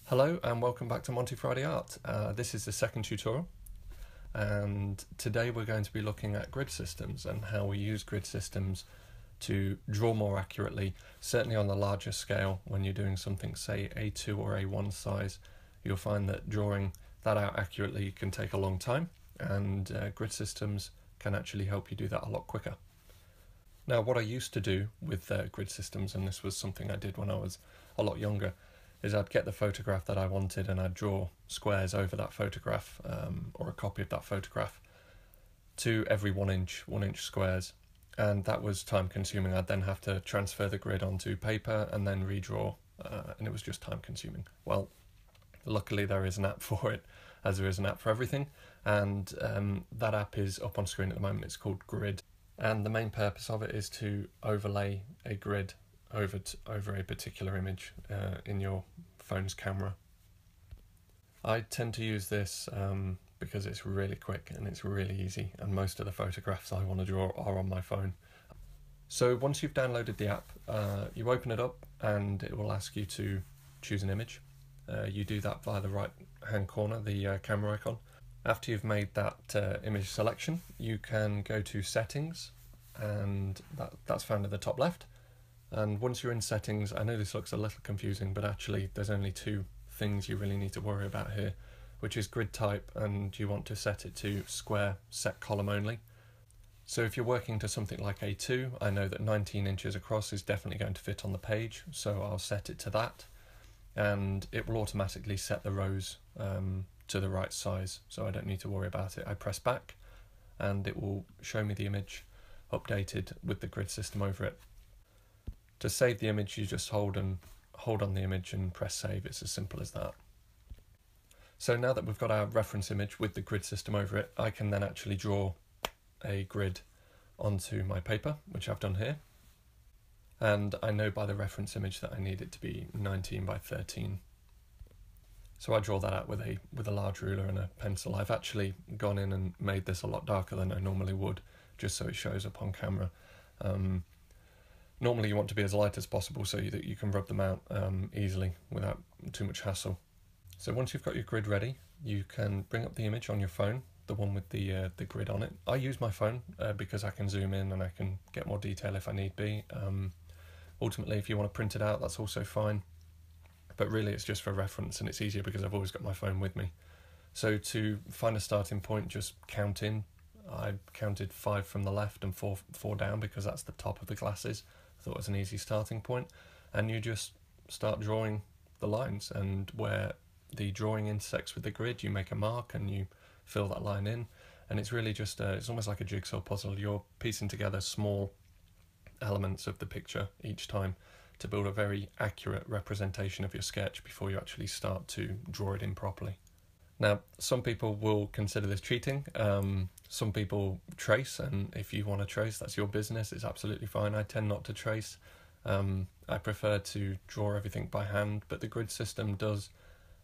Hello and welcome back to Monty Friday Art. This is the second tutorial, and today we're going to be looking at grid systems and how we use grid systems to draw more accurately, certainly on the larger scale. When you're doing something say A2 or A1 size, you'll find that drawing that out accurately can take a long time, and grid systems can actually help you do that a lot quicker. Now, what I used to do with grid systems, and this was something I did when I was a lot younger, is I'd get the photograph that I wanted and I'd draw squares over that photograph, or a copy of that photograph, to every 1 inch squares, and that was time consuming. I'd then have to transfer the grid onto paper and then redraw, and it was just time consuming. Well, luckily there is an app for it, as there is an app for everything, and that app is up on screen at the moment. It's called Grid, and the main purpose of it is to overlay a grid over a particular image in your phone's camera. I tend to use this because it's really quick and it's really easy, and most of the photographs I want to draw are on my phone. So once you've downloaded the app, you open it up and it will ask you to choose an image. You do that via the right hand corner, the camera icon. After you've made that image selection, you can go to settings, and that's found at the top left. And once you're in settings, I know this looks a little confusing, but actually there's only two things you really need to worry about here, which is grid type, and you want to set it to square set column only. So if you're working to something like A2, I know that 19 inches across is definitely going to fit on the page, so I'll set it to that, and it will automatically set the rows to the right size, so I don't need to worry about it. I press back and it will show me the image updated with the grid system over it. To save the image, you just hold on the image and press save. It's as simple as that. So now that we've got our reference image with the grid system over it, I can then actually draw a grid onto my paper, which I've done here. And I know by the reference image that I need it to be 19 by 13. So I draw that out with a large ruler and a pencil. I've actually gone in and made this a lot darker than I normally would, just so it shows up on camera. Normally you want to be as light as possible so that you can rub them out easily without too much hassle. So once you've got your grid ready, you can bring up the image on your phone, the one with the grid on it. I use my phone because I can zoom in and I can get more detail if I need be. Ultimately, if you want to print it out, that's also fine. But really it's just for reference, and it's easier because I've always got my phone with me. So to find a starting point, just count in. I counted 5 from the left and 4 down because that's the top of the glasses. I thought it was an easy starting point, and you just start drawing the lines, and where the drawing intersects with the grid you make a mark and you fill that line in, and it's really just it's almost like a jigsaw puzzle. You're piecing together small elements of the picture each time to build a very accurate representation of your sketch before you actually start to draw it in properly. Now, some people will consider this cheating. Some people trace, and if you want to trace, that's your business. It's absolutely fine. I tend not to trace. I prefer to draw everything by hand, but the grid system does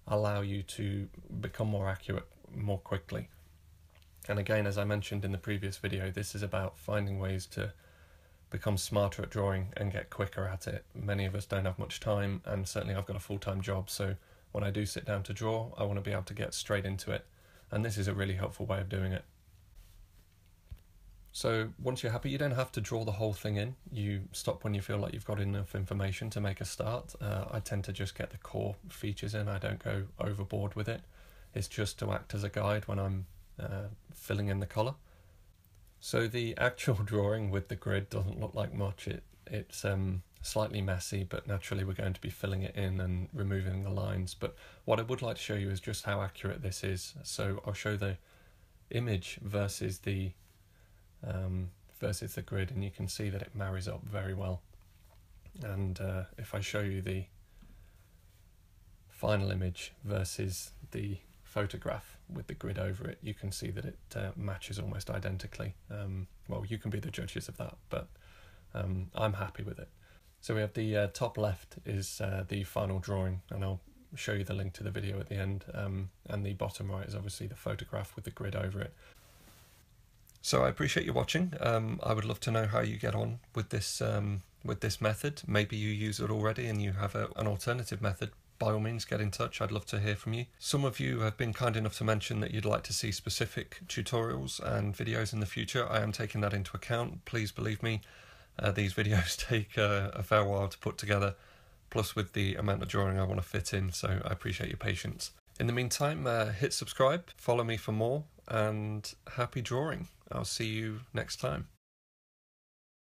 allow you to become more accurate more quickly. And again, as I mentioned in the previous video, this is about finding ways to become smarter at drawing and get quicker at it. Many of us don't have much time, and certainly I've got a full-time job, so when I do sit down to draw, I want to be able to get straight into it, and this is a really helpful way of doing it. So once you're happy, you don't have to draw the whole thing in. You stop when you feel like you've got enough information to make a start. I tend to just get the core features in. I don't go overboard with it. It's just to act as a guide when I'm filling in the colour. So the actual drawing with the grid doesn't look like much. It's slightly messy, but naturally we're going to be filling it in and removing the lines. But what I would like to show you is just how accurate this is. So I'll show the image versus the grid, and you can see that it marries up very well. And if I show you the final image versus the photograph with the grid over it, you can see that it matches almost identically. Well, you can be the judges of that, but I'm happy with it. So we have the top left is the final drawing, and I'll show you the link to the video at the end, and the bottom right is obviously the photograph with the grid over it. So I appreciate you watching. I would love to know how you get on with this method. Maybe you use it already and you have an alternative method. by all means get in touch. I'd love to hear from you. Some of you have been kind enough to mention that you'd like to see specific tutorials and videos in the future. I am taking that into account. Please believe me, these videos take a fair while to put together, plus with the amount of drawing I want to fit in, so I appreciate your patience. In the meantime, hit subscribe, follow me for more, and happy drawing. I'll see you next time.